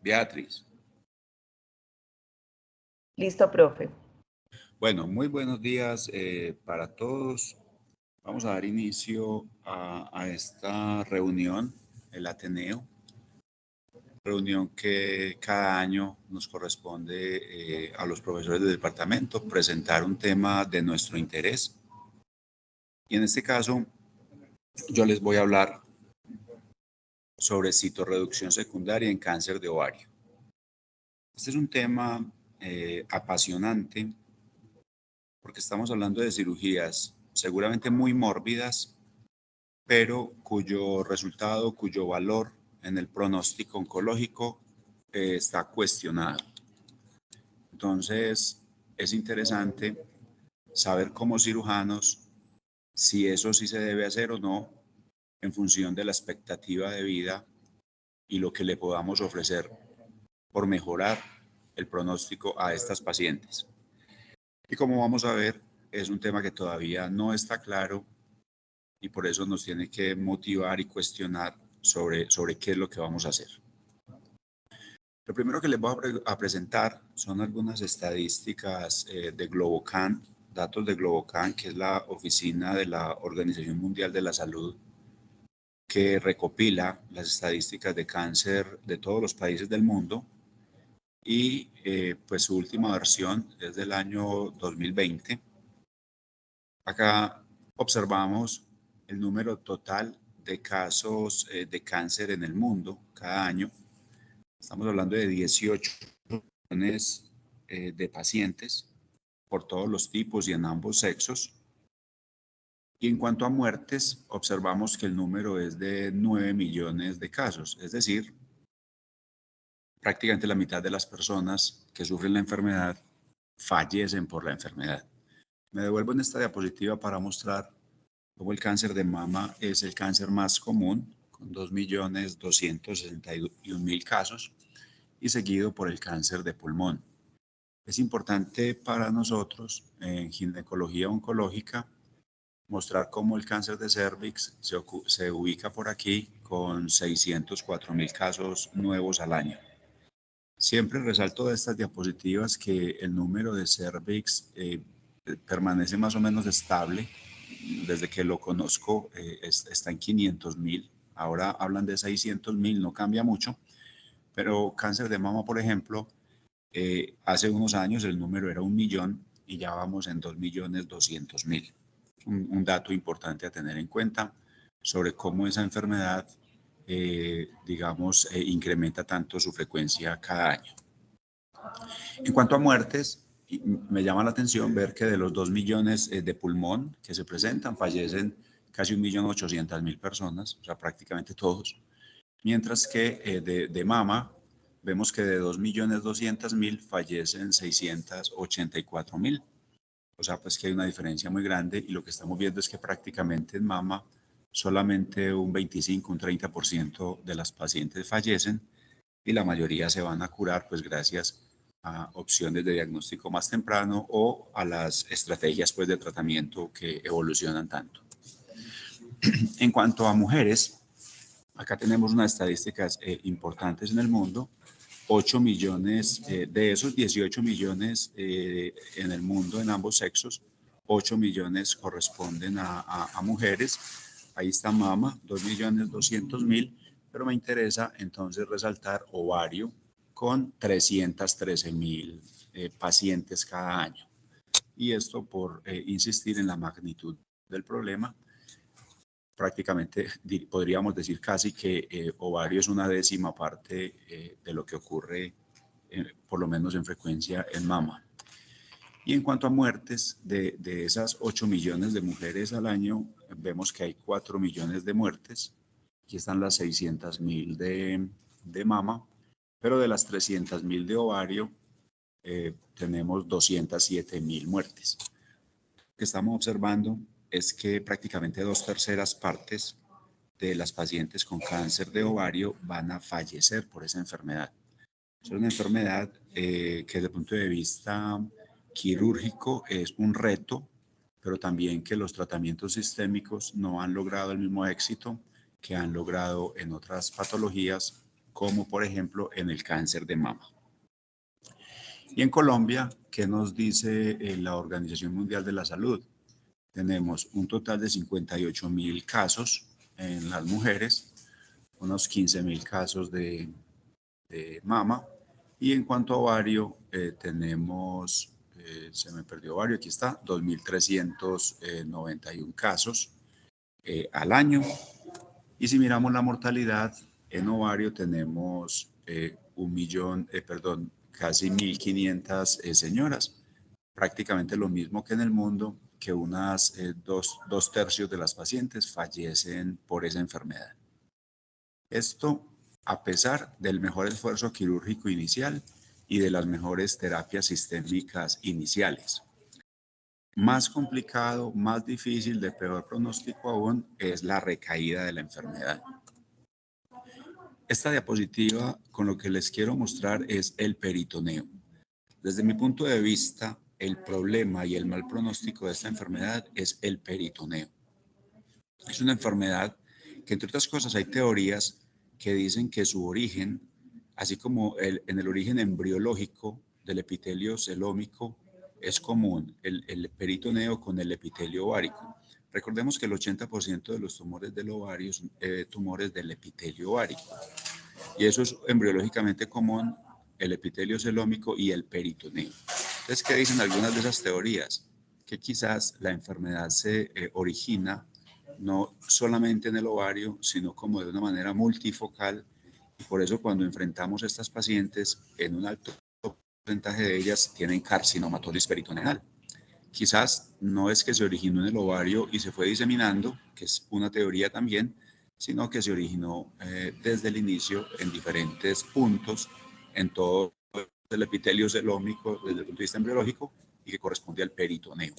Beatriz. Listo, profe. Bueno, muy buenos días para todos. Vamos a dar inicio a esta reunión, el Ateneo, reunión que cada año nos corresponde a los profesores del departamento presentar un tema de nuestro interés. Y en este caso, yo les voy a hablar sobre citorreducción secundaria en cáncer de ovario. Este es un tema apasionante porque estamos hablando de cirugías seguramente muy mórbidas, pero cuyo resultado, cuyo valor en el pronóstico oncológico está cuestionado. Entonces, es interesante saber como cirujanos si eso sí se debe hacer o no en función de la expectativa de vida y lo que le podamos ofrecer por mejorar el pronóstico a estas pacientes. Y como vamos a ver, es un tema que todavía no está claro y por eso nos tiene que motivar y cuestionar sobre qué es lo que vamos a hacer. Lo primero que les voy a presentar son algunas estadísticas de Globocan, datos de Globocan, que es la oficina de la Organización Mundial de la Salud, que recopila las estadísticas de cáncer de todos los países del mundo y pues su última versión es del año 2020. Acá observamos el número total de casos de cáncer en el mundo cada año. Estamos hablando de 18 millones de pacientes por todos los tipos y en ambos sexos. Y en cuanto a muertes, observamos que el número es de 9 millones de casos, es decir, prácticamente la mitad de las personas que sufren la enfermedad fallecen por la enfermedad. Me devuelvo en esta diapositiva para mostrar cómo el cáncer de mama es el cáncer más común, con 2.261.000 casos, y seguido por el cáncer de pulmón. Es importante para nosotros en ginecología oncológica mostrar cómo el cáncer de cervix se ubica por aquí con 604.000 casos nuevos al año. Siempre resalto de estas diapositivas que el número de cervix permanece más o menos estable. Desde que lo conozco está en 500.000. Ahora hablan de 600.000, no cambia mucho. Pero cáncer de mama, por ejemplo, hace unos años el número era 1 millón y ya vamos en 2.200.000. Un dato importante a tener en cuenta sobre cómo esa enfermedad, incrementa tanto su frecuencia cada año. En cuanto a muertes, me llama la atención ver que de los 2 millones de pulmón que se presentan, fallecen casi 1.800.000 personas, o sea, prácticamente todos. Mientras que de mama, vemos que de 2.200.000 fallecen 684.000. O sea, pues que hay una diferencia muy grande y lo que estamos viendo es que prácticamente en mama solamente un 25, un 30% de las pacientes fallecen y la mayoría se van a curar pues gracias a opciones de diagnóstico más temprano o a las estrategias pues de tratamiento que evolucionan tanto. En cuanto a mujeres, acá tenemos unas estadísticas importantes en el mundo. 8 millones, de esos 18 millones en el mundo en ambos sexos, 8 millones corresponden a mujeres. Ahí está mama, 2.200.000, pero me interesa entonces resaltar ovario con 313.000 pacientes cada año. Y esto por insistir en la magnitud del problema. Prácticamente podríamos decir casi que ovario es una décima parte de lo que ocurre, por lo menos en frecuencia, en mama. Y en cuanto a muertes, de esas 8 millones de mujeres al año, vemos que hay 4 millones de muertes. Aquí están las 600.000 de mama, pero de las 300.000 de ovario, tenemos 207.000 muertes. Lo que estamos observando es que prácticamente 2/3 partes de las pacientes con cáncer de ovario van a fallecer por esa enfermedad. Es una enfermedad que desde el punto de vista quirúrgico es un reto, pero también que los tratamientos sistémicos no han logrado el mismo éxito que han logrado en otras patologías como por ejemplo en el cáncer de mama. Y en Colombia, ¿qué nos dice la Organización Mundial de la Salud? Tenemos un total de 58.000 casos en las mujeres, unos 15.000 casos de mama, y en cuanto a ovario, tenemos, se me perdió ovario, aquí está, 2.391 casos al año. Y si miramos la mortalidad en ovario, tenemos casi 1.500 señoras, prácticamente lo mismo que en el mundo, que unas dos tercios de las pacientes fallecen por esa enfermedad. Esto a pesar del mejor esfuerzo quirúrgico inicial y de las mejores terapias sistémicas iniciales. Más complicado, más difícil, de peor pronóstico aún, es la recaída de la enfermedad. Esta diapositiva con lo que les quiero mostrar es el peritoneo. Desde mi punto de vista, el problema y el mal pronóstico de esta enfermedad es el peritoneo. Es una enfermedad que, entre otras cosas, hay teorías que dicen que su origen, así como en el origen embriológico del epitelio celómico, es común el peritoneo con el epitelio ovárico. Recordemos que el 80% de los tumores del ovario son tumores del epitelio ovárico. Y eso es embriológicamente común, el epitelio celómico y el peritoneo. Entonces, ¿qué dicen algunas de esas teorías? Que quizás la enfermedad se origina no solamente en el ovario, sino como de una manera multifocal, y por eso cuando enfrentamos a estas pacientes, en un alto porcentaje de ellas tienen carcinomatosis peritoneal. Quizás no es que se originó en el ovario y se fue diseminando, que es una teoría también, sino que se originó desde el inicio en diferentes puntos, en todo el epitelio celómico desde el punto de vista embriológico y que corresponde al peritoneo.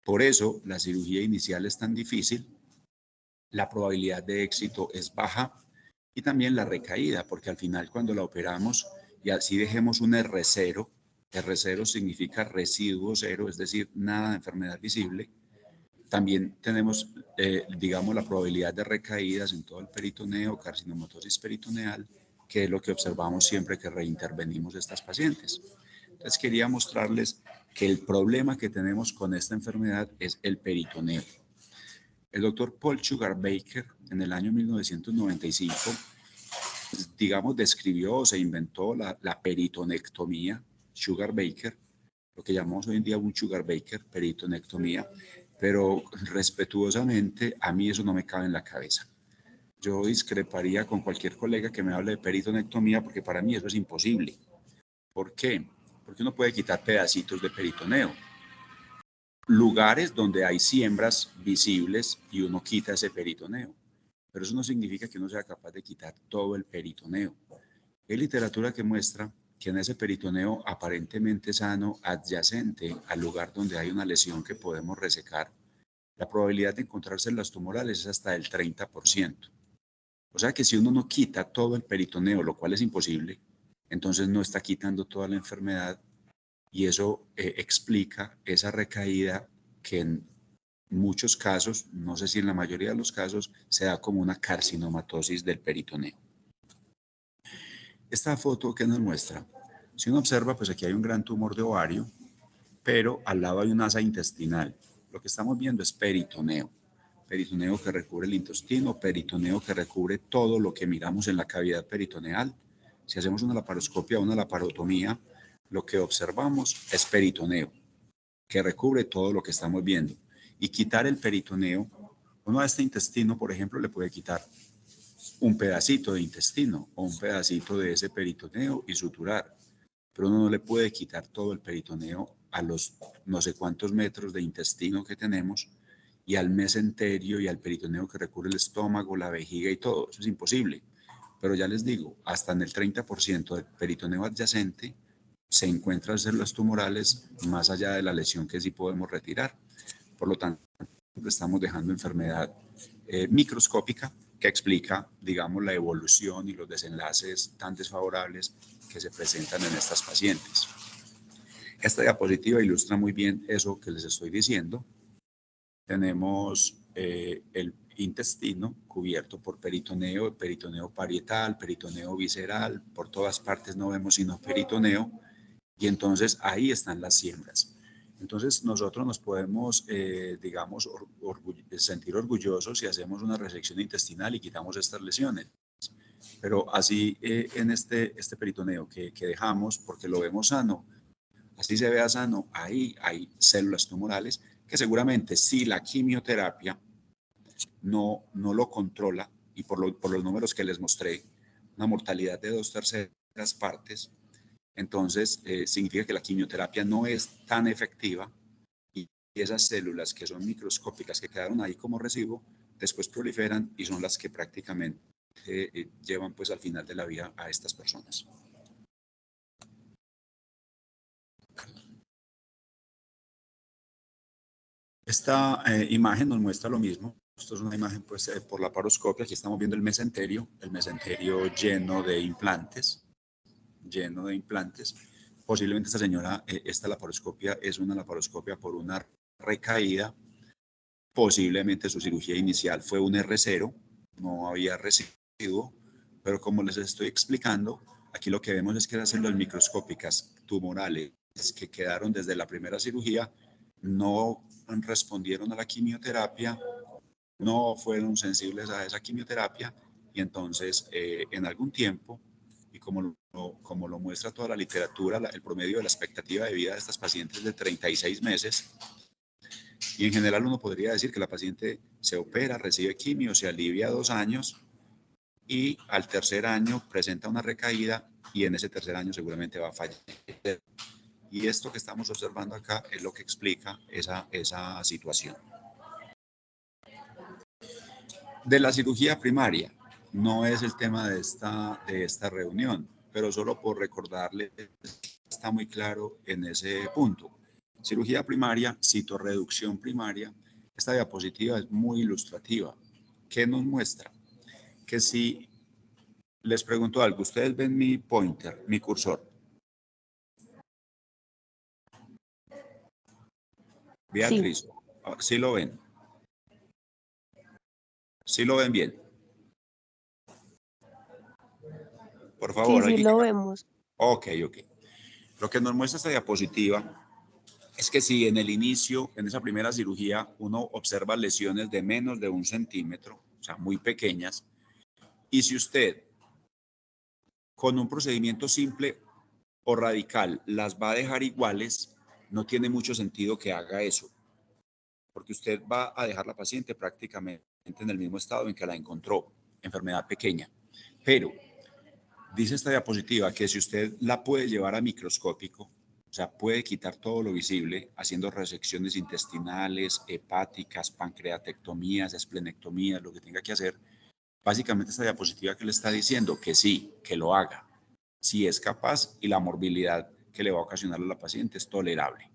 Por eso la cirugía inicial es tan difícil, la probabilidad de éxito es baja y también la recaída, porque al final cuando la operamos y así dejemos un R0, R0 significa residuo cero, es decir, nada de enfermedad visible, también tenemos, digamos, la probabilidad de recaídas en todo el peritoneo, carcinomatosis peritoneal, que es lo que observamos siempre que reintervenimos a estas pacientes. Entonces quería mostrarles que el problema que tenemos con esta enfermedad es el peritoneo. El doctor Paul Sugarbaker, en el año 1995, digamos, describió o se inventó la peritonectomía, Sugarbaker, lo que llamamos hoy en día un Sugarbaker, peritonectomía, pero respetuosamente a mí eso no me cabe en la cabeza. Yo discreparía con cualquier colega que me hable de peritonectomía porque para mí eso es imposible. ¿Por qué? Porque uno puede quitar pedacitos de peritoneo. Lugares donde hay siembras visibles y uno quita ese peritoneo. Pero eso no significa que uno sea capaz de quitar todo el peritoneo. Hay literatura que muestra que en ese peritoneo aparentemente sano, adyacente al lugar donde hay una lesión que podemos resecar, la probabilidad de encontrar células tumorales es hasta del 30%. O sea que si uno no quita todo el peritoneo, lo cual es imposible, entonces no está quitando toda la enfermedad y eso explica esa recaída que en muchos casos, no sé si en la mayoría de los casos, se da como una carcinomatosis del peritoneo. Esta foto que nos muestra, si uno observa, pues aquí hay un gran tumor de ovario, pero al lado hay un asa intestinal. Lo que estamos viendo es peritoneo. Peritoneo que recubre el intestino, peritoneo que recubre todo lo que miramos en la cavidad peritoneal. Si hacemos una laparoscopia o una laparotomía, lo que observamos es peritoneo, que recubre todo lo que estamos viendo. Y quitar el peritoneo, uno a este intestino, por ejemplo, le puede quitar un pedacito de intestino o un pedacito de ese peritoneo y suturar, pero uno no le puede quitar todo el peritoneo a los no sé cuántos metros de intestino que tenemos y al mesenterio y al peritoneo que recubre el estómago, la vejiga y todo. Eso es imposible. Pero ya les digo, hasta en el 30% del peritoneo adyacente se encuentran células tumorales más allá de la lesión que sí podemos retirar. Por lo tanto, estamos dejando enfermedad microscópica que explica, digamos, la evolución y los desenlaces tan desfavorables que se presentan en estas pacientes. Esta diapositiva ilustra muy bien eso que les estoy diciendo. Tenemos intestino cubierto por peritoneo, peritoneo parietal, peritoneo visceral, por todas partes no vemos sino peritoneo, y entonces ahí están las siembras. Entonces nosotros nos podemos, digamos, sentir orgullosos si hacemos una resección intestinal y quitamos estas lesiones. Pero así en este peritoneo que dejamos, porque lo vemos sano, así se vea sano, ahí hay células tumorales que seguramente si la quimioterapia no lo controla, y por los números que les mostré, una mortalidad de 2/3 partes, entonces significa que la quimioterapia no es tan efectiva y esas células que son microscópicas, que quedaron ahí como residuo, después proliferan y son las que prácticamente llevan pues al final de la vida a estas personas. Esta imagen nos muestra lo mismo. Esto es una imagen pues, por la paroscopia. Aquí estamos viendo el mesenterio lleno de implantes. Posiblemente esta señora, esta laparoscopia es una laparoscopia por una recaída. Posiblemente su cirugía inicial fue un R0, no había residuo, pero como les estoy explicando, aquí lo que vemos es que las células microscópicas tumorales que quedaron desde la primera cirugía no respondieron a la quimioterapia, no fueron sensibles a esa quimioterapia y entonces en algún tiempo, y como lo muestra toda la literatura, el promedio de la expectativa de vida de estas pacientes es de 36 meses, y en general uno podría decir que la paciente se opera, recibe quimio, se alivia 2 años y al tercer año presenta una recaída y en ese tercer año seguramente va a fallecer. Y esto que estamos observando acá es lo que explica esa situación. De la cirugía primaria, no es el tema de esta reunión, pero solo por recordarles, está muy claro en ese punto. Cirugía primaria, citorreducción primaria. Esta diapositiva es muy ilustrativa. ¿Qué nos muestra? Que si les pregunto algo, ustedes ven mi pointer, mi cursor. Beatriz, ¿sí lo ven? ¿Sí lo ven bien? Por favor. Sí, lo vemos. Ok. Lo que nos muestra esta diapositiva es que si en el inicio, en esa primera cirugía, uno observa lesiones de menos de 1 centímetro, o sea, muy pequeñas, y si usted con un procedimiento simple o radical las va a dejar iguales, no tiene mucho sentido que haga eso, porque usted va a dejar a la paciente prácticamente en el mismo estado en que la encontró, enfermedad pequeña. Pero dice esta diapositiva que si usted la puede llevar a microscópico, o sea, puede quitar todo lo visible haciendo resecciones intestinales, hepáticas, pancreatectomías, esplenectomías, lo que tenga que hacer. Básicamente esta diapositiva que le está diciendo que sí, que lo haga, si es capaz y la morbilidad que le va a ocasionar a la paciente es tolerable.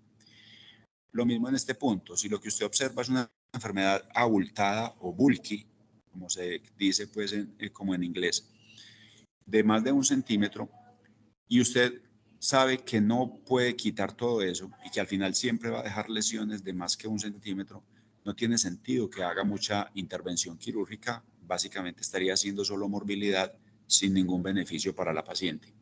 Lo mismo en este punto, si lo que usted observa es una enfermedad abultada o bulky, como se dice pues como en inglés, de más de 1 centímetro, y usted sabe que no puede quitar todo eso y que al final siempre va a dejar lesiones de más que 1 centímetro, no tiene sentido que haga mucha intervención quirúrgica, básicamente estaría haciendo solo morbilidad sin ningún beneficio para la paciente.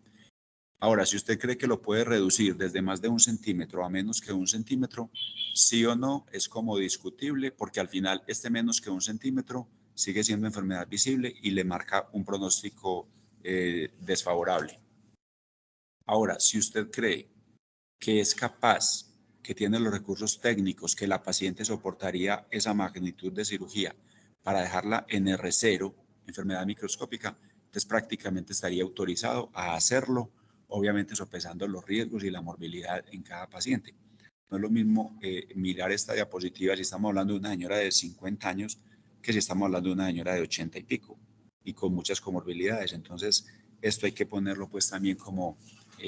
Ahora, si usted cree que lo puede reducir desde más de 1 centímetro a menos que 1 centímetro, sí o no, es como discutible, porque al final este menos que 1 centímetro sigue siendo enfermedad visible y le marca un pronóstico desfavorable. Ahora, si usted cree que es capaz, que tiene los recursos técnicos, que la paciente soportaría esa magnitud de cirugía para dejarla en R0, enfermedad microscópica, entonces prácticamente estaría autorizado a hacerlo, obviamente sopesando los riesgos y la morbilidad en cada paciente. No es lo mismo mirar esta diapositiva si estamos hablando de una señora de 50 años que si estamos hablando de una señora de 80 y pico y con muchas comorbilidades. Entonces, esto hay que ponerlo pues también como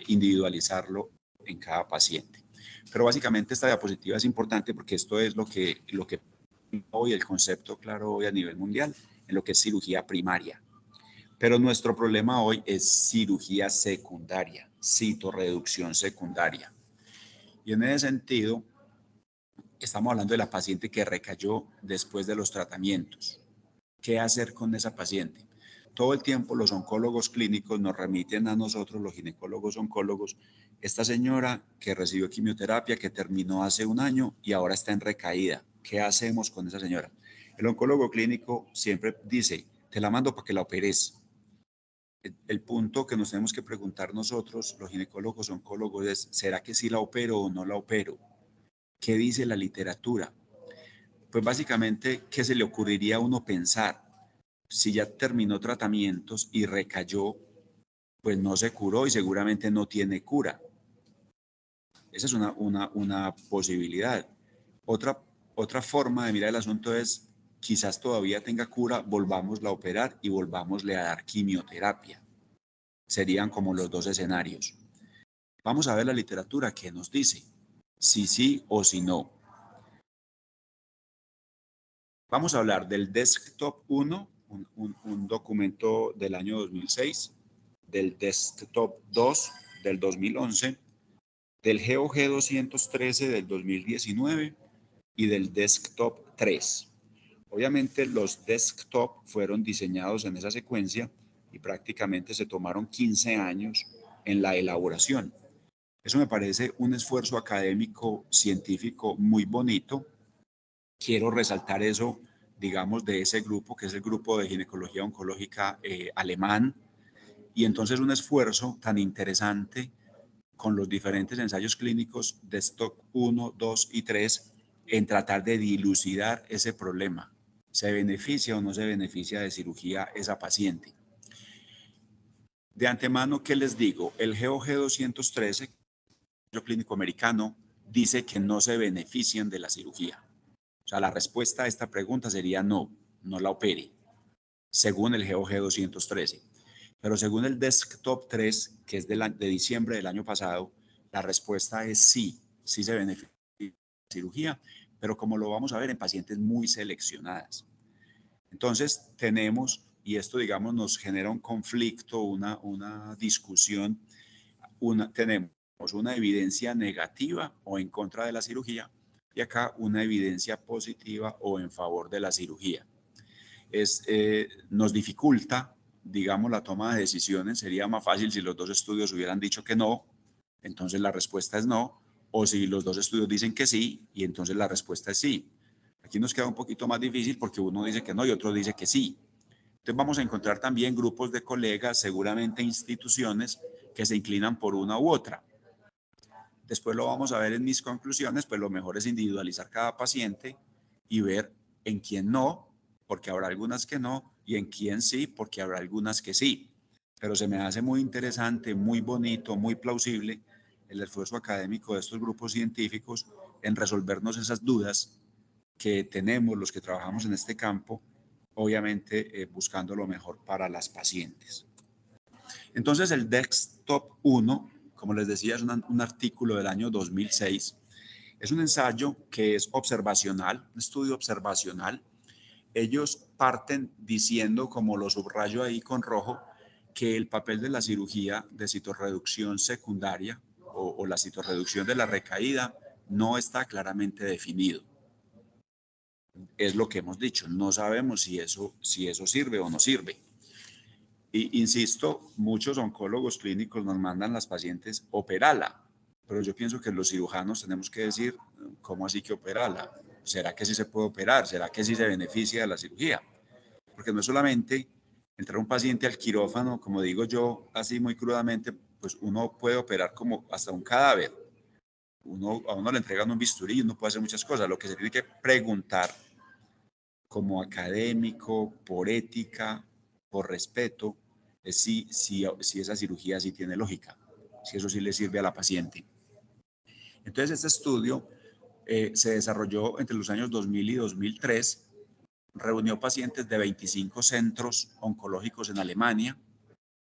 individualizarlo en cada paciente. Pero básicamente esta diapositiva es importante porque esto es lo que hoy el concepto claro hoy a nivel mundial en lo que es cirugía primaria. Pero nuestro problema hoy es cirugía secundaria, citorreducción secundaria. Y en ese sentido, estamos hablando de la paciente que recayó después de los tratamientos. ¿Qué hacer con esa paciente? Todo el tiempo los oncólogos clínicos nos remiten a nosotros, los ginecólogos oncólogos, esta señora que recibió quimioterapia, que terminó hace un año y ahora está en recaída. ¿Qué hacemos con esa señora? El oncólogo clínico siempre dice, te la mando para que la operes. El punto que nos tenemos que preguntar nosotros, los ginecólogos oncólogos, es, ¿será que sí la opero o no la opero? ¿Qué dice la literatura? Pues básicamente, ¿qué se le ocurriría a uno pensar? Si ya terminó tratamientos y recayó, pues no se curó y seguramente no tiene cura. Esa es una posibilidad. Otra forma de mirar el asunto es, quizás todavía tenga cura, volvámosla a operar y volvámosle a dar quimioterapia. Serían como los dos escenarios. Vamos a ver la literatura que nos dice, si sí o si no. Vamos a hablar del Desktop 1, un documento del año 2006, del Desktop 2 del 2011, del GOG 213 del 2019 y del Desktop 3. Obviamente los Desktop fueron diseñados en esa secuencia y prácticamente se tomaron 15 años en la elaboración. Eso me parece un esfuerzo académico, científico muy bonito. Quiero resaltar eso, digamos, de ese grupo, que es el grupo de ginecología oncológica alemán, y entonces un esfuerzo tan interesante con los diferentes ensayos clínicos de STOCK 1, 2 y 3 en tratar de dilucidar ese problema. ¿Se beneficia o no se beneficia de cirugía esa paciente? De antemano, ¿qué les digo? El GOG 213, el clínico americano, dice que no se benefician de la cirugía. O sea, la respuesta a esta pregunta sería no, no la opere, según el GOG 213. Pero según el Desktop 3, que es de diciembre del año pasado, la respuesta es sí, sí se beneficia de la cirugía, pero como lo vamos a ver en pacientes muy seleccionadas. Entonces tenemos, y esto digamos nos genera un conflicto, una discusión, tenemos una evidencia negativa o en contra de la cirugía y acá una evidencia positiva o en favor de la cirugía. Nos dificulta, digamos, la toma de decisiones. Sería más fácil si los dos estudios hubieran dicho que no, entonces la respuesta es no, o si los dos estudios dicen que sí, y entonces la respuesta es sí. Aquí nos queda un poquito más difícil porque uno dice que no y otro dice que sí. Entonces vamos a encontrar también grupos de colegas, seguramente instituciones, que se inclinan por una u otra. Después lo vamos a ver en mis conclusiones, pues lo mejor es individualizar cada paciente y ver en quién no, porque habrá algunas que no, y en quién sí, porque habrá algunas que sí. Pero se me hace muy interesante, muy bonito, muy plausible el esfuerzo académico de estos grupos científicos en resolvernos esas dudas que tenemos los que trabajamos en este campo, obviamente buscando lo mejor para las pacientes. Entonces el Desktop 1, como les decía, es un artículo del año 2006. Es un ensayo que es observacional, un estudio observacional. Ellos parten diciendo, como lo subrayo ahí con rojo, que el papel de la cirugía de citorreducción secundaria o la citorreducción de la recaída no está claramente definido. Es lo que hemos dicho, no sabemos si eso sirve o no sirve. Y insisto, muchos oncólogos clínicos nos mandan las pacientes operala, pero yo pienso que los cirujanos tenemos que decir, ¿cómo así que operala? ¿Será que sí se puede operar? ¿Será que sí se beneficia de la cirugía? Porque no es solamente entrar un paciente al quirófano, como digo yo, así muy crudamente, pues uno puede operar como hasta un cadáver. A uno le entregan un bisturí y uno puede hacer muchas cosas. Lo que se tiene que preguntar como académico, por ética, por respeto, es si esa cirugía sí tiene lógica, si eso sí le sirve a la paciente. Entonces, este estudio se desarrolló entre los años 2000 y 2003, reunió pacientes de 25 centros oncológicos en Alemania,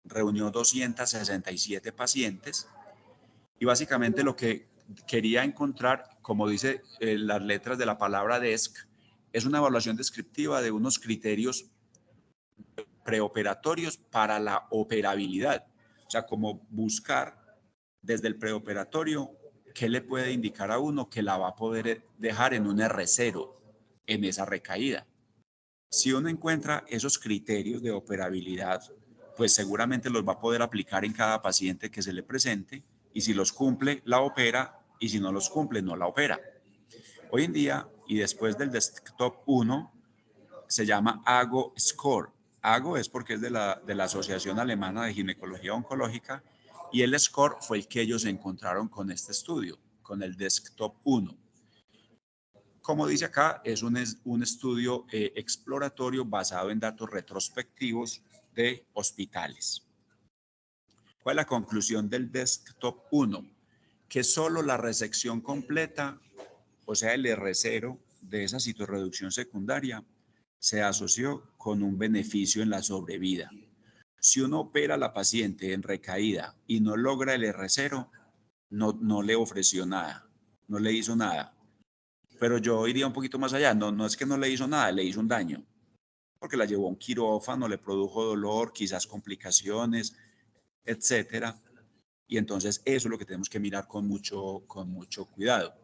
reunió 267 pacientes y básicamente lo que quería encontrar, como dice las letras de la palabra DESC, es una evaluación descriptiva de unos criterios preoperatorios para la operabilidad. O sea, como buscar desde el preoperatorio qué le puede indicar a uno que la va a poder dejar en un R0 en esa recaída. Si uno encuentra esos criterios de operabilidad, pues seguramente los va a poder aplicar en cada paciente que se le presente, y si los cumple, la opera, y si no los cumple, no la opera. Hoy en día, y después del Desktop 1, se llama AGO Score. AGO es porque es de la Asociación Alemana de Ginecología Oncológica, y el score fue el que ellos encontraron con este estudio, con el Desktop 1. Como dice acá, es un estudio exploratorio basado en datos retrospectivos de hospitales. ¿Cuál es la conclusión del Desktop 1? Que solo la resección completa, o sea, el R0 de esa citorreducción secundaria, se asoció con un beneficio en la sobrevida. Si uno opera a la paciente en recaída y no logra el R0, no le ofreció nada, no le hizo nada. Pero yo iría un poquito más allá, no es que no le hizo nada, le hizo un daño, porque la llevó a un quirófano, le produjo dolor, quizás complicaciones, etcétera. Y entonces eso es lo que tenemos que mirar con mucho cuidado.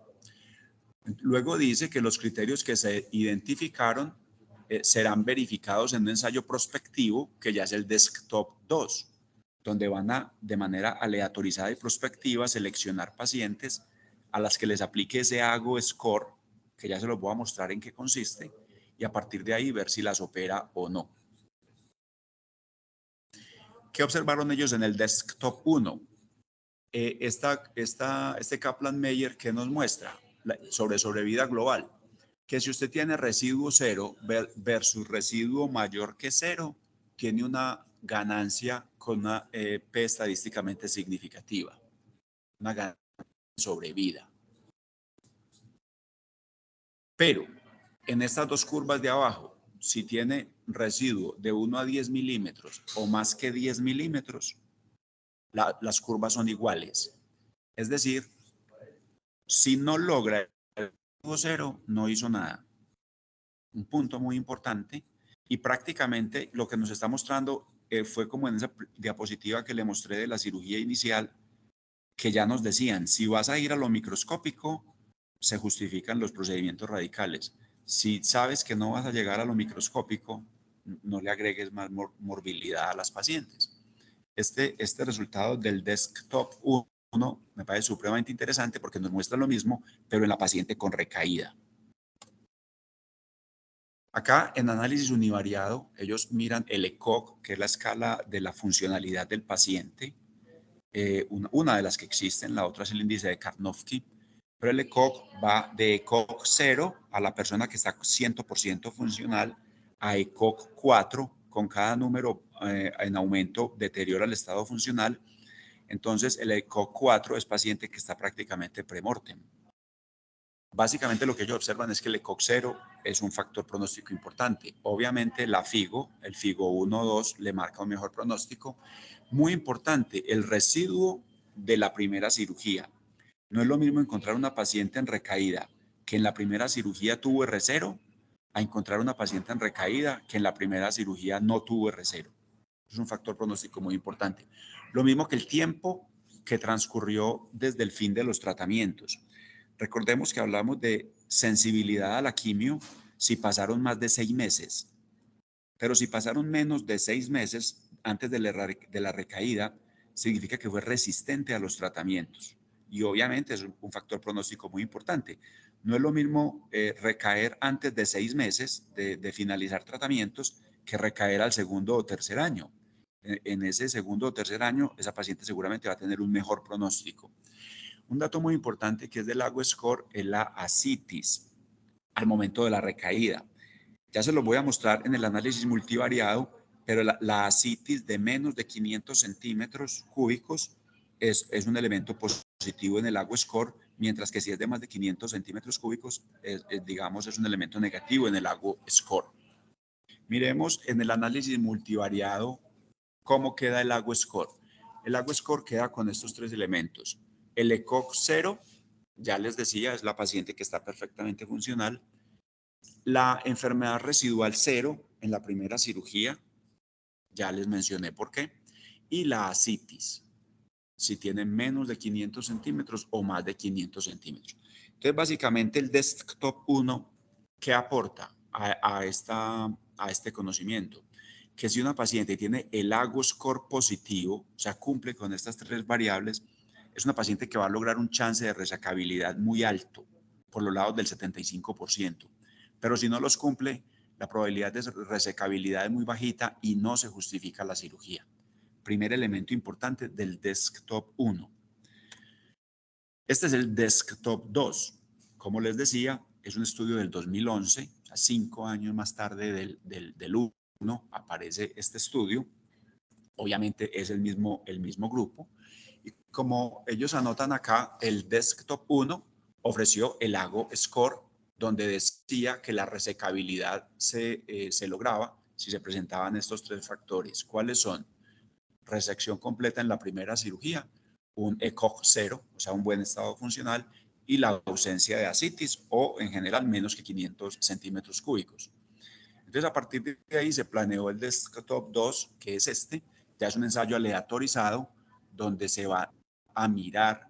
Luego dice que los criterios que se identificaron serán verificados en un ensayo prospectivo, que ya es el Desktop 2, donde van a, de manera aleatorizada y prospectiva, seleccionar pacientes a las que les aplique ese AGO Score, que ya se los voy a mostrar en qué consiste, y a partir de ahí ver si las opera o no. ¿Qué observaron ellos en el Desktop 1? Este Kaplan-Meier que nos muestra sobre sobrevida global, que si usted tiene residuo cero versus residuo mayor que cero, tiene una ganancia con una P estadísticamente significativa, una ganancia de sobrevida. Pero en estas dos curvas de abajo, si tiene residuo de 1 a 10 milímetros o más que 10 milímetros, las curvas son iguales. Es decir, si no logra el cero, no hizo nada. Un punto muy importante. Y prácticamente lo que nos está mostrando fue como en esa diapositiva que le mostré de la cirugía inicial, que ya nos decían, si vas a ir a lo microscópico, se justifican los procedimientos radicales. Si sabes que no vas a llegar a lo microscópico, no le agregues más morbilidad a las pacientes. Este resultado del Desktop 1 me parece supremamente interesante porque nos muestra lo mismo, pero en la paciente con recaída. Acá, en análisis univariado, ellos miran el ECOG, que es la escala de la funcionalidad del paciente, una de las que existen, la otra es el índice de Karnofsky, pero el ECOG va de ECOG 0 a la persona que está 100% funcional a ECOG 4, con cada número en aumento deteriora el estado funcional. Entonces, el ECOG 4 es paciente que está prácticamente premortem. Básicamente lo que ellos observan es que el ECOG 0 es un factor pronóstico importante. Obviamente la FIGO, el FIGO 1 o 2, le marca un mejor pronóstico. Muy importante, el residuo de la primera cirugía. No es lo mismo encontrar una paciente en recaída que en la primera cirugía tuvo R0 a encontrar una paciente en recaída que en la primera cirugía no tuvo R0. Es un factor pronóstico muy importante. Lo mismo que el tiempo que transcurrió desde el fin de los tratamientos. Recordemos que hablamos de sensibilidad a la quimio si pasaron más de 6 meses, pero si pasaron menos de 6 meses antes de la recaída, significa que fue resistente a los tratamientos. Y obviamente es un factor pronóstico muy importante. No es lo mismo recaer antes de 6 meses de finalizar tratamientos que recaer al segundo o tercer año. En ese segundo o tercer año, esa paciente seguramente va a tener un mejor pronóstico. Un dato muy importante que es del AGO Score es la ascitis al momento de la recaída. Ya se lo voy a mostrar en el análisis multivariado, pero la ascitis de menos de 500 centímetros cúbicos es un elemento positivo en el AGO Score, mientras que si es de más de 500 centímetros cúbicos, digamos, es un elemento negativo en el AGO Score. Miremos en el análisis multivariado cómo queda el AGO Score. El AGO Score queda con estos tres elementos. El ECOG 0, ya les decía, es la paciente que está perfectamente funcional. La enfermedad residual 0 en la primera cirugía, ya les mencioné por qué. Y la ascitis, si tiene menos de 500 centímetros o más de 500 centímetros. Entonces, básicamente el Desktop 1, ¿qué aporta a a este conocimiento, que si una paciente tiene el AGO score positivo, o sea, cumple con estas tres variables, es una paciente que va a lograr un chance de resecabilidad muy alto, por los lados del 75%. Pero si no los cumple, la probabilidad de resecabilidad es muy bajita y no se justifica la cirugía. Primer elemento importante del desktop 1. Este es el desktop 2. Como les decía, es un estudio del 2011, o sea, 5 años más tarde del 1 aparece este estudio. Obviamente es el mismo grupo. Y como ellos anotan acá, el desktop 1 ofreció el AGO score, donde decía que la resecabilidad se lograba si se presentaban estos tres factores. ¿Cuáles son? Resección completa en la primera cirugía, un ECOG 0, o sea, un buen estado funcional, y la ausencia de ascitis o en general menos que 500 centímetros cúbicos. Entonces, a partir de ahí se planeó el desktop 2, que es este, ya es un ensayo aleatorizado donde se va a mirar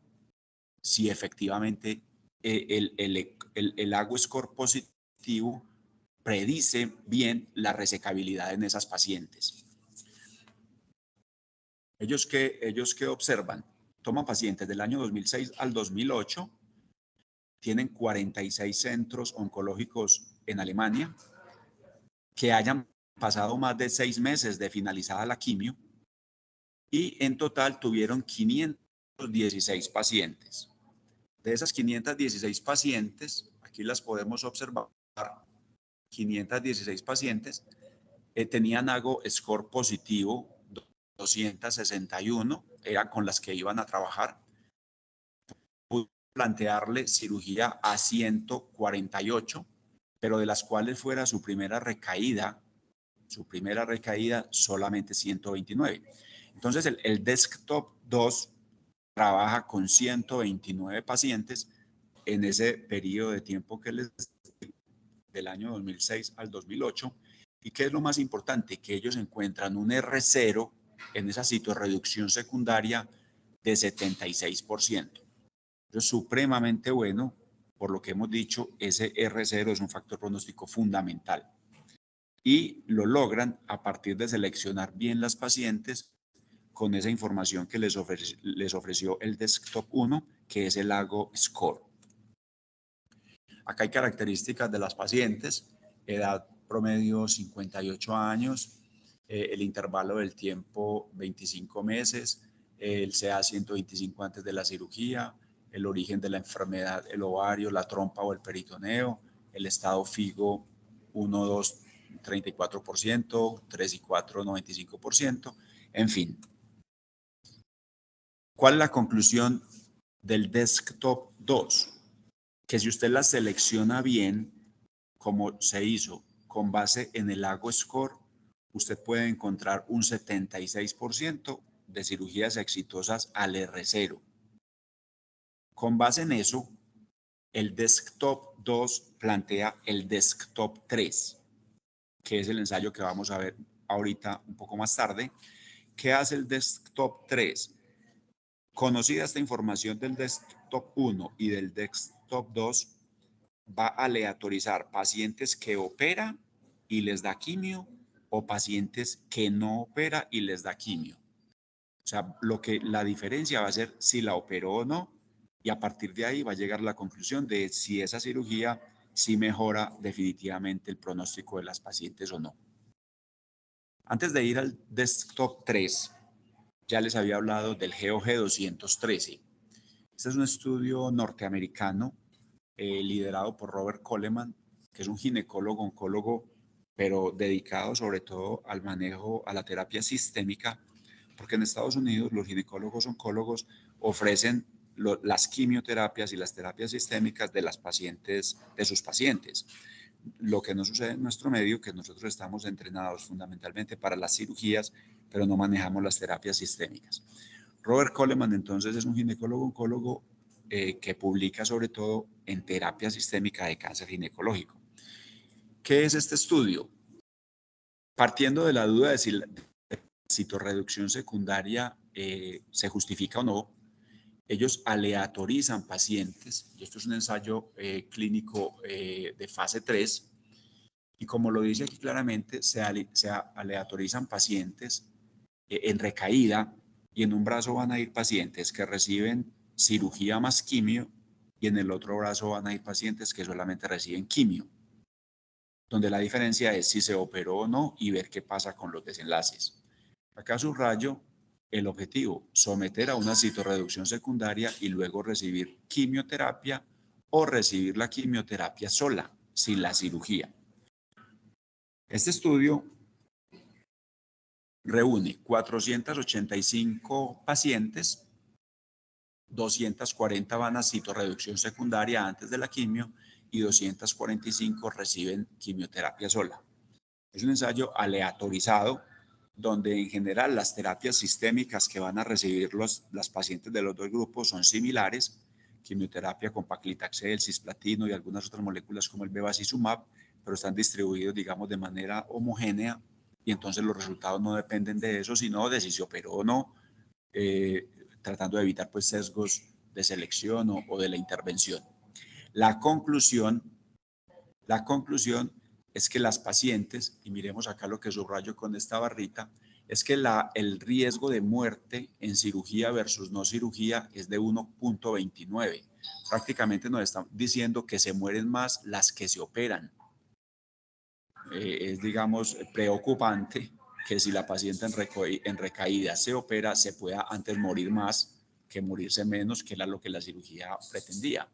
si efectivamente el AGO score positivo predice bien la resecabilidad en esas pacientes. ¿Ellos qué observan? Toman pacientes del año 2006 al 2008, tienen 46 centros oncológicos en Alemania que hayan pasado más de 6 meses de finalizada la quimio y en total tuvieron 516 pacientes. De esas 516 pacientes, aquí las podemos observar, 516 pacientes tenían AGO score positivo 261, eran con las que iban a trabajar. Pudo plantearle cirugía a 148, pero de las cuales fuera su primera recaída solamente 129. Entonces el desktop 2 trabaja con 129 pacientes en ese periodo de tiempo que les del año 2006 al 2008. ¿Y qué es lo más importante? Que ellos encuentran un R0 en esa citorreducción secundaria de 76%. Es supremamente bueno, por lo que hemos dicho, ese R0 es un factor pronóstico fundamental. Y lo logran a partir de seleccionar bien las pacientes con esa información que les ofreció el desktop 1, que es el AGO score. Acá hay características de las pacientes, edad promedio 58 años, el intervalo del tiempo 25 meses, el CA 125 antes de la cirugía, el origen de la enfermedad, el ovario, la trompa o el peritoneo, el estado FIGO 1, 2, 34%, 3 y 4, 95%, en fin. ¿Cuál es la conclusión del desktop 2? Que si usted la selecciona bien, como se hizo con base en el AGO score, usted puede encontrar un 76% de cirugías exitosas al R0. Con base en eso, el desktop 2 plantea el desktop 3, que es el ensayo que vamos a ver ahorita un poco más tarde. ¿Qué hace el desktop 3? Conocida esta información del desktop 1 y del desktop 2, va a aleatorizar pacientes que opera y les da quimio o pacientes que no opera y les da quimio. O sea, la diferencia va a ser si la operó o no, y a partir de ahí va a llegar la conclusión de si esa cirugía sí mejora definitivamente el pronóstico de las pacientes o no. Antes de ir al desktop 3, ya les había hablado del GOG 213. Este es un estudio norteamericano liderado por Robert Coleman, que es un ginecólogo oncólogo, pero dedicado sobre todo al manejo, a la terapia sistémica, porque en Estados Unidos los ginecólogos oncólogos ofrecen las quimioterapias y las terapias sistémicas de las pacientes, de sus pacientes. Lo que no sucede en nuestro medio, que nosotros estamos entrenados fundamentalmente para las cirugías, pero no manejamos las terapias sistémicas. Robert Coleman entonces es un ginecólogo oncólogo que publica sobre todo en terapia sistémica de cáncer ginecológico. ¿Qué es este estudio? Partiendo de la duda de si la citorreducción secundaria se justifica o no, ellos aleatorizan pacientes, y esto es un ensayo clínico de fase 3, Y como lo dice aquí claramente, se aleatorizan pacientes en recaída, y en un brazo van a ir pacientes que reciben cirugía más quimio, y en el otro brazo van a ir pacientes que solamente reciben quimio, donde la diferencia es si se operó o no y ver qué pasa con los desenlaces. Acá subrayo el objetivo: someter a una citorreducción secundaria y luego recibir quimioterapia, o recibir la quimioterapia sola, sin la cirugía. Este estudio reúne 485 pacientes, 240 van a citorreducción secundaria antes de la quimio y 245 reciben quimioterapia sola. Es un ensayo aleatorizado donde en general las terapias sistémicas que van a recibir las pacientes de los dos grupos son similares: quimioterapia con paclitaxel, cisplatino y algunas otras moléculas como el bevacizumab, pero están distribuidos, digamos, de manera homogénea, y entonces los resultados no dependen de eso, sino de si se operó o no, tratando de evitar pues sesgos de selección o de la intervención. La conclusión es que las pacientes, y miremos acá lo que subrayo con esta barrita, es que el riesgo de muerte en cirugía versus no cirugía es de 1.29. Prácticamente nos están diciendo que se mueren más las que se operan. Es, digamos, preocupante que si la paciente en recaída se opera, se pueda antes morir más que morirse menos, que era lo que la cirugía pretendía.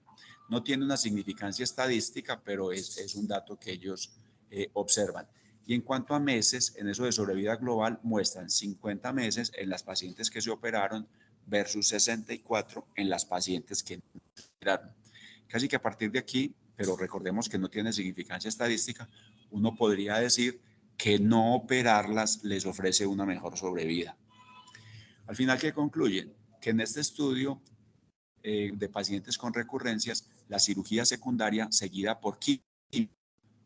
No tiene una significancia estadística, pero es un dato que ellos observan. Y en cuanto a meses, en eso de sobrevida global, muestran 50 meses en las pacientes que se operaron versus 64 en las pacientes que no se operaron. Casi que a partir de aquí, pero recordemos que no tiene significancia estadística, uno podría decir que no operarlas les ofrece una mejor sobrevida. Al final, ¿qué concluyen? Que en este estudio de pacientes con recurrencias, la cirugía secundaria seguida por quimio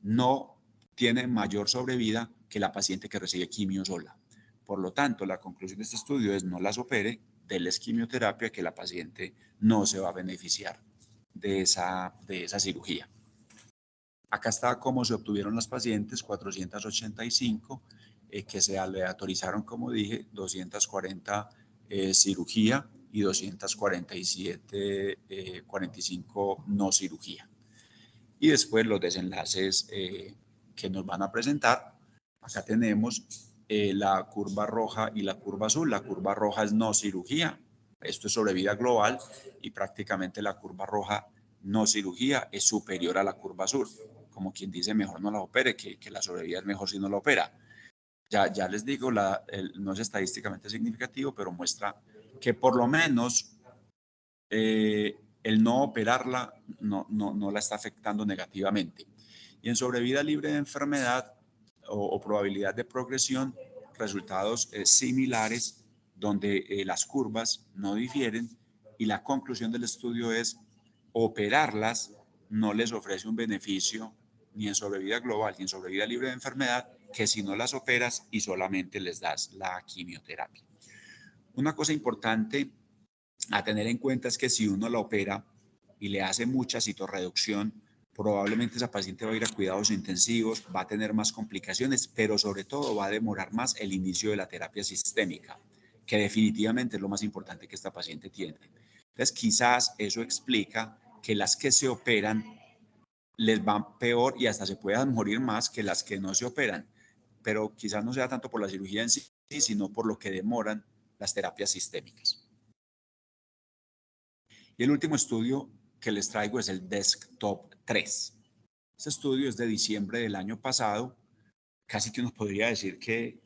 no tiene mayor sobrevida que la paciente que recibe quimio sola. Por lo tanto, la conclusión de este estudio es: no las opere, denles quimioterapia, que la paciente no se va a beneficiar de esa cirugía. Acá está cómo se obtuvieron las pacientes: 485 que se aleatorizaron, como dije, 240 cirugía y 247, 45 no cirugía. Y después los desenlaces que nos van a presentar. Acá tenemos la curva roja y la curva azul. La curva roja es no cirugía, esto es sobrevida global, y prácticamente la curva roja no cirugía es superior a la curva azul. Como quien dice, mejor no la opere, que la sobrevida es mejor si no la opera. Ya les digo, no es estadísticamente significativo, pero muestra que por lo menos el no operarla no la está afectando negativamente. Y en sobrevida libre de enfermedad o probabilidad de progresión, resultados similares, donde las curvas no difieren, y la conclusión del estudio es: operarlas no les ofrece un beneficio ni en sobrevida global ni en sobrevida libre de enfermedad, que si no las operas y solamente les das la quimioterapia. Una cosa importante a tener en cuenta es que si uno la opera y le hace mucha citorreducción, probablemente esa paciente va a ir a cuidados intensivos, va a tener más complicaciones, pero sobre todo va a demorar más el inicio de la terapia sistémica, que definitivamente es lo más importante que esta paciente tiene. Entonces, quizás eso explica que las que se operan les van peor y hasta se puedan morir más que las que no se operan, pero quizás no sea tanto por la cirugía en sí, sino por lo que demoran las terapias sistémicas. Y el último estudio que les traigo es el Desktop 3. Este estudio es de diciembre del año pasado. Casi que uno podría decir que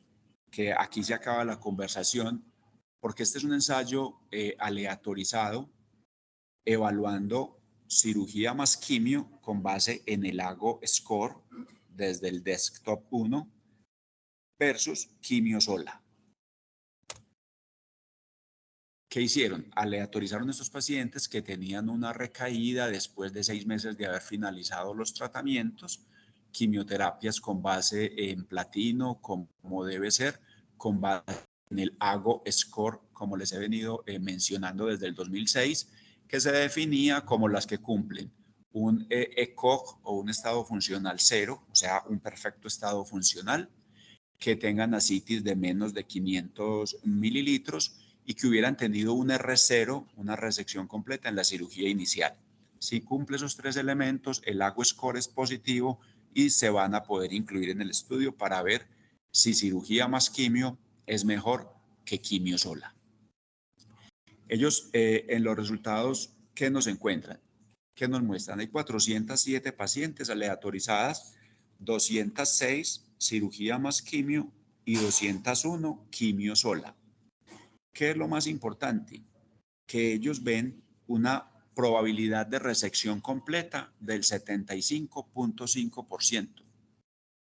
aquí se acaba la conversación, porque este es un ensayo aleatorizado, evaluando cirugía más quimio con base en el AGO score desde el Desktop 1 versus quimio sola. ¿Qué hicieron? Aleatorizaron a estos pacientes que tenían una recaída después de 6 meses de haber finalizado los tratamientos, quimioterapias con base en platino, como debe ser, con base en el AGO score, como les he venido mencionando desde el 2006, que se definía como las que cumplen un ECOG o un estado funcional 0, o sea, un perfecto estado funcional, que tengan ascitis de menos de 500 mililitros y que hubieran tenido un R0, una resección completa en la cirugía inicial. Si cumple esos tres elementos, el AGO score es positivo y se van a poder incluir en el estudio para ver si cirugía más quimio es mejor que quimio sola. Ellos en los resultados, ¿qué nos encuentran? ¿Qué nos muestran? Hay 407 pacientes aleatorizadas, 206 cirugía más quimio y 201 quimio sola. ¿Qué es lo más importante? Que ellos ven una probabilidad de resección completa del 75.5%.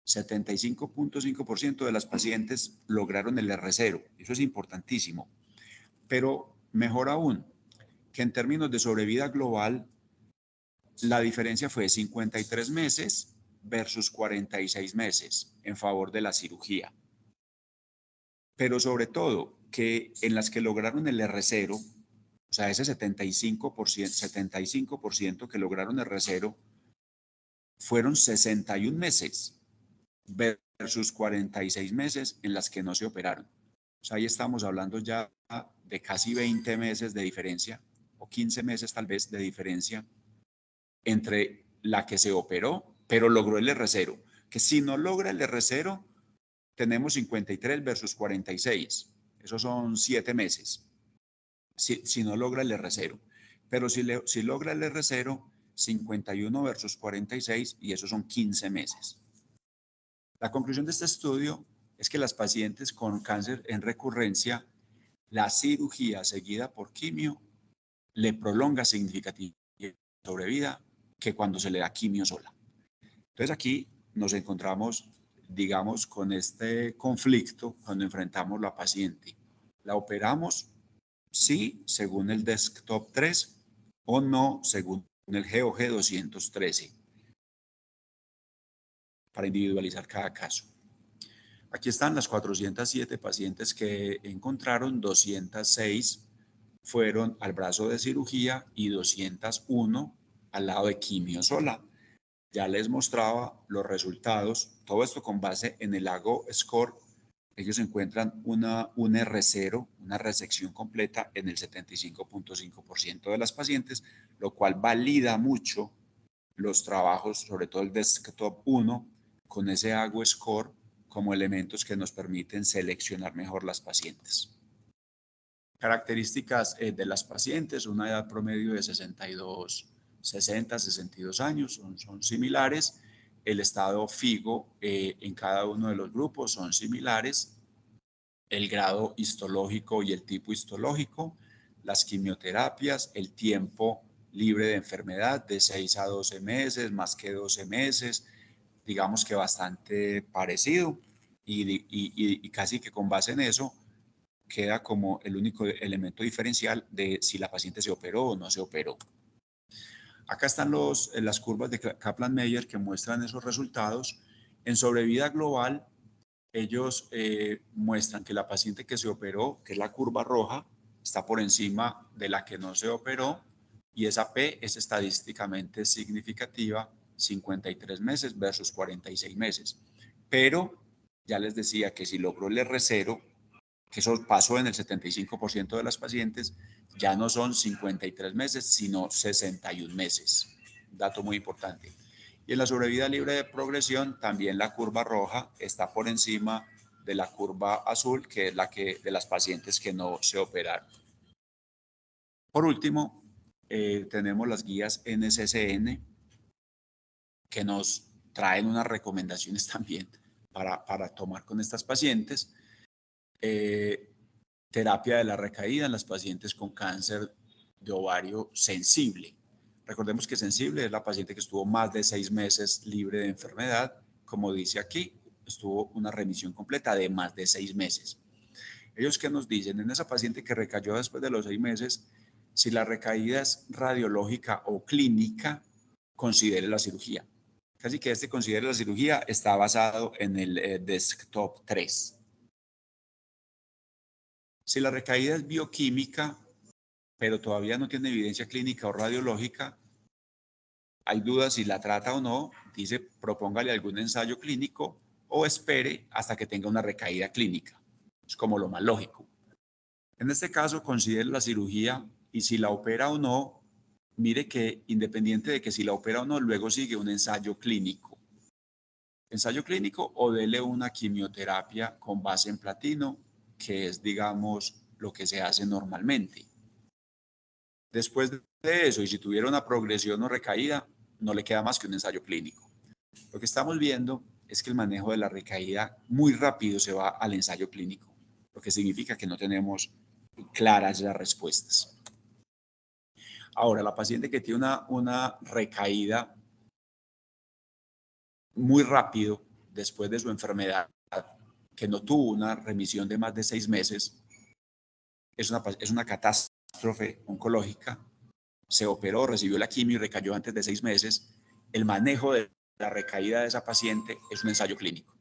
75.5% de las pacientes lograron el R0. Eso es importantísimo. Pero mejor aún, que en términos de sobrevida global, la diferencia fue 53 meses versus 46 meses en favor de la cirugía. Pero sobre todo, que en las que lograron el R0, o sea, ese 75% que lograron R0, fueron 61 meses versus 46 meses en las que no se operaron. O sea, ahí estamos hablando ya de casi 20 meses de diferencia, o 15 meses tal vez de diferencia entre la que se operó, pero logró el R0. Que si no logra el R0, tenemos 53 versus 46. Esos son 7 meses. Si no logra el R0. Pero si logra el R0, 51 versus 46 y esos son 15 meses. La conclusión de este estudio es que las pacientes con cáncer en recurrencia, la cirugía seguida por quimio le prolonga significativamente la sobrevida que cuando se le da quimio sola. Entonces aquí nos encontramos, digamos, con este conflicto cuando enfrentamos a la paciente. ¿La operamos? Sí, según el desktop 3 o no, según el GOG 213, para individualizar cada caso. Aquí están las 407 pacientes que encontraron, 206 fueron al brazo de cirugía y 201 al lado de quimio sola. Ya les mostraba los resultados, todo esto con base en el AGO score. Ellos encuentran un R0, una resección completa en el 75.5% de las pacientes, lo cual valida mucho los trabajos, sobre todo el desktop 1, con ese AGO score como elementos que nos permiten seleccionar mejor las pacientes. Características de las pacientes, una edad promedio de 62 años, son similares. El estado FIGO en cada uno de los grupos son similares. El grado histológico y el tipo histológico, las quimioterapias, el tiempo libre de enfermedad de 6 a 12 meses, más que 12 meses, digamos que bastante parecido y casi que con base en eso queda como el único elemento diferencial de si la paciente se operó o no se operó. Acá están las curvas de Kaplan-Meier que muestran esos resultados. En sobrevida global, ellos muestran que la paciente que se operó, que es la curva roja, está por encima de la que no se operó y esa P es estadísticamente significativa, 53 meses versus 46 meses. Pero ya les decía que si logró el R0, que eso pasó en el 75% de las pacientes, ya no son 53 meses, sino 61 meses. Dato muy importante. Y en la sobrevida libre de progresión, también la curva roja está por encima de la curva azul, que es la de las pacientes que no se operaron. Por último, tenemos las guías NCCN, que nos traen unas recomendaciones también para tomar con estas pacientes. Terapia de la recaída en las pacientes con cáncer de ovario sensible. Recordemos que sensible es la paciente que estuvo más de 6 meses libre de enfermedad. Como dice aquí, estuvo una remisión completa de más de 6 meses. Ellos que nos dicen en esa paciente que recayó después de los 6 meses, si la recaída es radiológica o clínica, considere la cirugía. Casi que considere la cirugía está basado en el desktop 3. Si la recaída es bioquímica, pero todavía no tiene evidencia clínica o radiológica, hay dudas si la trata o no, dice propóngale algún ensayo clínico o espere hasta que tenga una recaída clínica. Es como lo más lógico. En este caso, considere la cirugía y si la opera o no, mire que independiente de que si la opera o no, luego sigue un ensayo clínico. Ensayo clínico o dele una quimioterapia con base en platino, que es, digamos, lo que se hace normalmente. Después de eso, y si tuviera una progresión o recaída, no le queda más que un ensayo clínico. Lo que estamos viendo es que el manejo de la recaída muy rápido se va al ensayo clínico, lo que significa que no tenemos claras las respuestas. Ahora, la paciente que tiene una recaída muy rápido después de su enfermedad, que no tuvo una remisión de más de 6 meses, es una catástrofe oncológica, se operó, recibió la quimio y recayó antes de 6 meses, el manejo de la recaída de esa paciente es un ensayo clínico.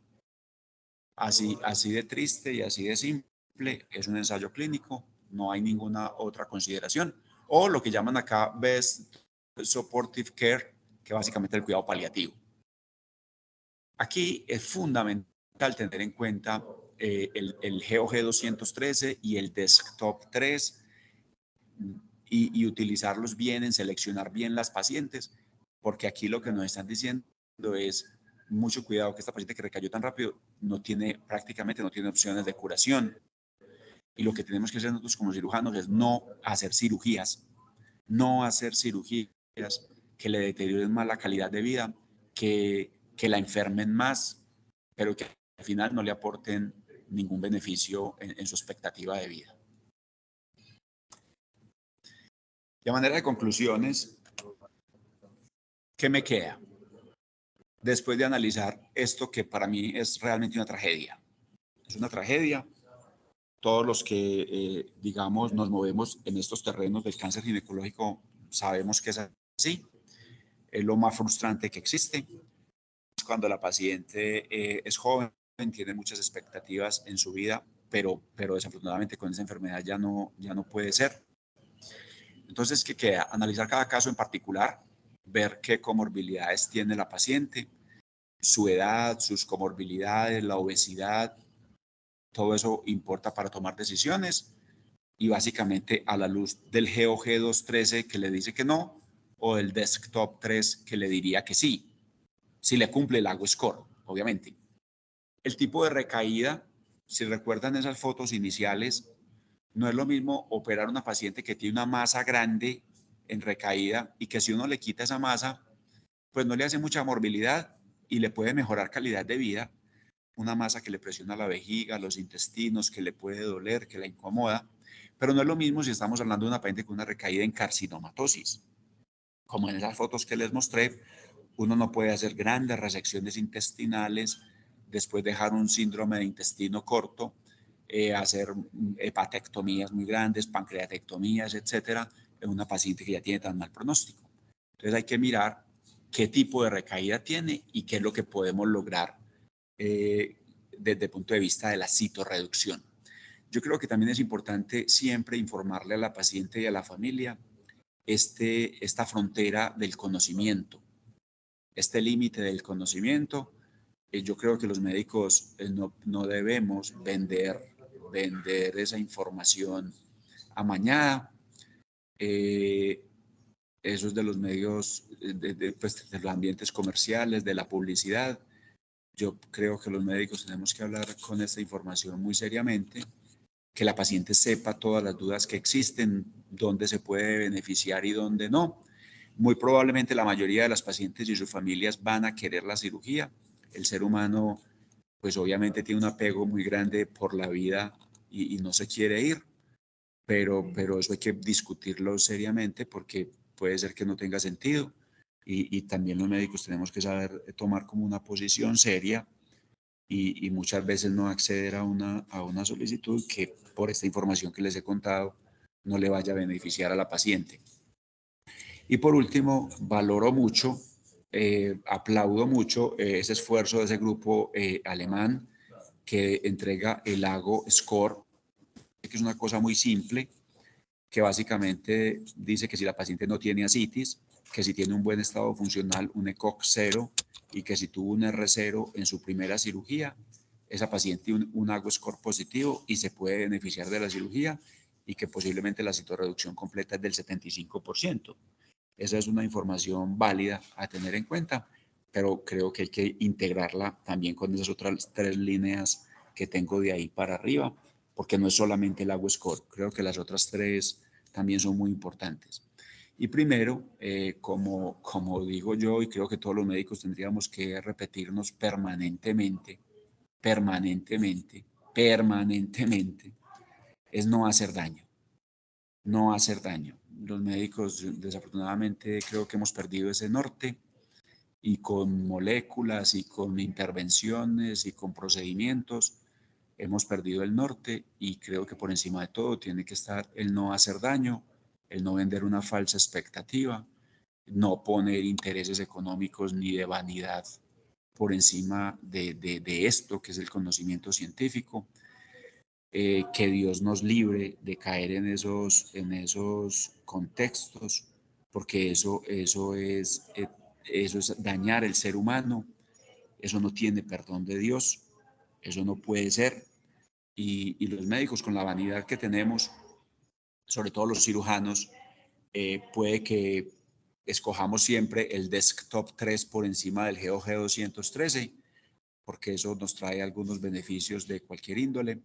Así de triste y así de simple, es un ensayo clínico, no hay ninguna otra consideración. O lo que llaman acá Best Supportive Care, que básicamente es el cuidado paliativo. Aquí es fundamental tener en cuenta el GOG 213 y el Desktop 3 y utilizarlos bien, en seleccionar bien las pacientes, porque aquí lo que nos están diciendo es mucho cuidado que esta paciente que recayó tan rápido prácticamente no tiene opciones de curación. Y lo que tenemos que hacer nosotros como cirujanos es no hacer cirugías que le deterioren más la calidad de vida, que la enfermen más, pero que al final no le aporten ningún beneficio en su expectativa de vida. De manera de conclusiones, ¿qué me queda? Después de analizar esto que para mí es realmente una tragedia. Es una tragedia. Todos los que, digamos, nos movemos en estos terrenos del cáncer ginecológico sabemos que es así. Es lo más frustrante que existe. Cuando la paciente es joven, tiene muchas expectativas en su vida, pero desafortunadamente con esa enfermedad ya no puede ser. Entonces, ¿qué queda? Analizar cada caso en particular, ver qué comorbilidades tiene la paciente, su edad, sus comorbilidades, la obesidad, todo eso importa para tomar decisiones y básicamente a la luz del GOG 213 que le dice que no o del Desktop 3 que le diría que sí, si le cumple el AGO score, obviamente. El tipo de recaída, si recuerdan esas fotos iniciales, no es lo mismo operar a una paciente que tiene una masa grande en recaída y que si uno le quita esa masa, pues no le hace mucha morbilidad y le puede mejorar calidad de vida. Una masa que le presiona la vejiga, los intestinos, que le puede doler, que la incomoda. Pero no es lo mismo si estamos hablando de una paciente con una recaída en carcinomatosis. Como en esas fotos que les mostré, uno no puede hacer grandes resecciones intestinales, después dejar un síndrome de intestino corto, hacer hepatectomías muy grandes, pancreatectomías, etcétera, en una paciente que ya tiene tan mal pronóstico. Entonces hay que mirar qué tipo de recaída tiene y qué es lo que podemos lograr desde el punto de vista de la citorreducción. Yo creo que también es importante siempre informarle a la paciente y a la familia esta frontera del conocimiento, este límite del conocimiento. Yo creo que los médicos no debemos vender esa información amañada. Eso es de los medios, pues, de los ambientes comerciales, de la publicidad. Yo creo que los médicos tenemos que hablar con esta información muy seriamente, que la paciente sepa todas las dudas que existen, dónde se puede beneficiar y dónde no. Muy probablemente la mayoría de las pacientes y sus familias van a querer la cirugía. El ser humano, pues obviamente tiene un apego muy grande por la vida y no se quiere ir, pero eso hay que discutirlo seriamente porque puede ser que no tenga sentido y también los médicos tenemos que saber tomar como una posición seria y muchas veces no acceder a una solicitud que por esta información que les he contado no le vaya a beneficiar a la paciente. Y por último, valoro mucho, aplaudo mucho ese esfuerzo de ese grupo alemán que entrega el AGO Score, que es una cosa muy simple, que básicamente dice que si la paciente no tiene ascitis, que si tiene un buen estado funcional, un ECOG 0, y que si tuvo un R0 en su primera cirugía, esa paciente un Ago score positivo y se puede beneficiar de la cirugía y que posiblemente la citorreducción completa es del 75%. Esa es una información válida a tener en cuenta, pero creo que hay que integrarla también con esas otras 3 líneas que tengo de ahí para arriba, porque no es solamente el Ago score, creo que las otras 3 también son muy importantes. Y primero, como digo yo, y creo que todos los médicos tendríamos que repetirnos permanentemente, es no hacer daño, no hacer daño. Los médicos, desafortunadamente, creo que hemos perdido ese norte y con moléculas y con intervenciones y con procedimientos hemos perdido el norte y creo que por encima de todo tiene que estar el no hacer daño, el no vender una falsa expectativa, no poner intereses económicos ni de vanidad por encima de esto que es el conocimiento científico. Que Dios nos libre de caer en esos contextos, porque eso es dañar el ser humano, eso no tiene perdón de Dios, eso no puede ser. Y los médicos con la vanidad que tenemos, sobre todo los cirujanos, puede que escojamos siempre el desktop 3 por encima del GOG 213, porque eso nos trae algunos beneficios de cualquier índole.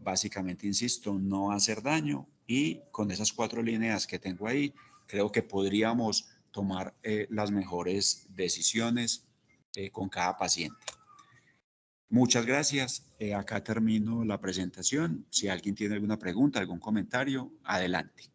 Básicamente, insisto, no hacer daño y con esas 4 líneas que tengo ahí, creo que podríamos tomar las mejores decisiones con cada paciente. Muchas gracias. Acá termino la presentación. Si alguien tiene alguna pregunta, algún comentario, adelante.